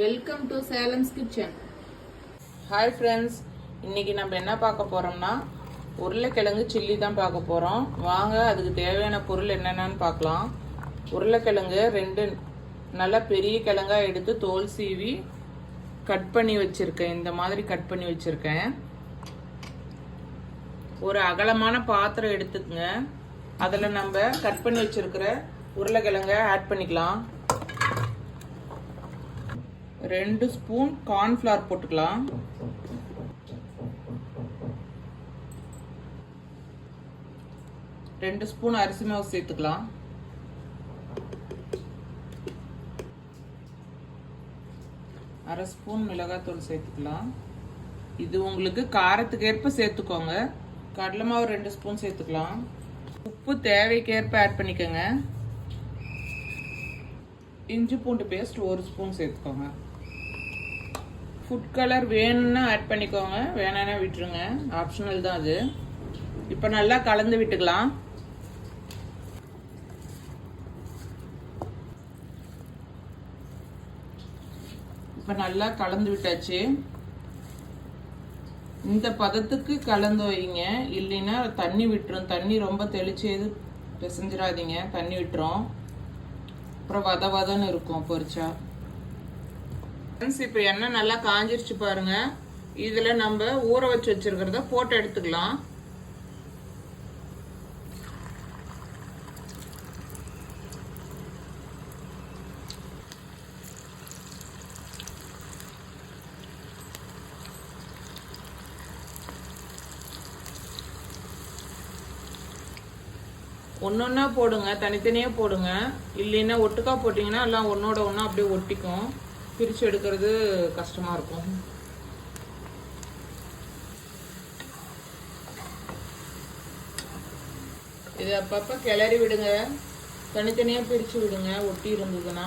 Welcome to Salem's kitchen. Hi friends, இன்றைக்கி நம்ம என்ன பார்க்க போகிறோம்னா உருளைக்கிழங்கு சில்லி தான் பார்க்க போகிறோம். வாங்க அதுக்கு தேவையான பொருள் என்னென்னு பார்க்கலாம். உருளைக்கிழங்கு 2 நல்லா பெரிய கிழங்காக எடுத்து தோல் சீவி கட் பண்ணி வச்சுருக்கேன். இந்த மாதிரி கட் பண்ணி வச்சுருக்கேன். ஒரு அகலமான பாத்திரம் எடுத்துக்கங்க. அதில் நம்ம கட் பண்ணி வச்சுருக்கிற உருளைக்கிழங்கை ஆட் பண்ணிக்கலாம். 2 ஸ்பூன் கார்ன்ஃப்ளவர் போட்டுக்கலாம். ரெண்டு ஸ்பூன் அரிசி மாவு சேர்த்துக்கலாம். அரை ஸ்பூன் மிளகாத்தூள் சேர்த்துக்கலாம். இது உங்களுக்கு காரத்துக்கு ஏற்ப சேர்த்துக்கோங்க. கடலை மாவு 2 ஸ்பூன் சேர்த்துக்கலாம். உப்பு தேவைக்கேற்ப ஆட் பண்ணிக்கோங்க. இஞ்சி பூண்டு பேஸ்ட் 1 ஸ்பூன் சேர்த்துக்கோங்க. ஃபுட் கலர் வேணும்னா ஆட் பண்ணிக்கோங்க, வேணான்னா விட்டுருங்க, ஆப்ஷனல் தான் அது. இப்போ நல்லா கலந்து விட்டுக்கலாம். இப்போ நல்லா கலந்து விட்டாச்சு. இந்த பதத்துக்கு கலந்து வைங்க, இல்லைன்னா தண்ணி விட்டுரும். தண்ணி ரொம்ப தெளிச்சு எது பிசைஞ்சிடாதீங்க, தண்ணி விட்டுரும். அப்புறம் வதன்னு இருக்கும் பொரிச்சா. இப்போ எண்ணெய் நல்லா காஞ்சிருச்சு பாருங்க. இதுல நம்ம ஊற வச்சு வச்சிருக்கிறத போட்டு எடுத்துக்கலாம். ஒன்னொன்னா போடுங்க, தனித்தனியா போடுங்க. இல்லைன்னா ஒட்டுக்கா போட்டீங்கன்னா எல்லாம் ஒன்னோட ஒன்னா அப்படியே ஒட்டிக்கும். பிரிச்சு எடுக்கிறது கஷ்டமா இருக்கும். இது அப்பப்ப கிளறி விடுங்க, தனித்தனியா பிரிச்சு விடுங்க ஒட்டி இருந்ததுன்னா.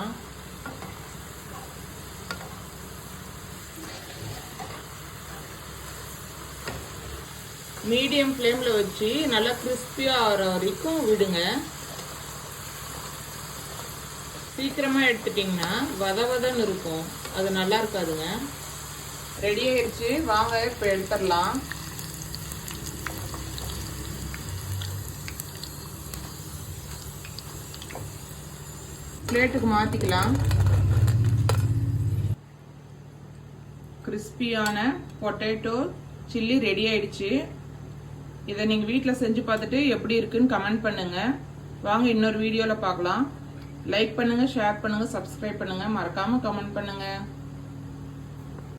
மீடியம் ஃப்ளேம்ல வச்சு நல்லா கிறிஸ்பியா ஆகிற வரைக்கும் விடுங்க. சீக்கிரமா எடுத்துட்டீங்கன்னா வதன்னு இருக்கும், அது நல்லா இருக்காதுங்க. ரெடி ஆயிடுச்சு, வாங்க இப்ப எடுத்துடலாம். பிளேட்டுக்கு மாத்திக்கலாம். கிறிஸ்பியான பொட்டேட்டோ சில்லி ரெடி ஆயிடுச்சு. இதை நீங்க வீட்டில் செஞ்சு பார்த்துட்டு எப்படி இருக்குன்னு கமெண்ட் பண்ணுங்க. வாங்க இன்னொரு வீடியோல பார்க்கலாம். லைக் பண்ணுங்க, ஷேர் பண்ணுங்க, சப்ஸ்கிரைப் பண்ணுங்க, மறக்காம கமெண்ட் பண்ணுங்க.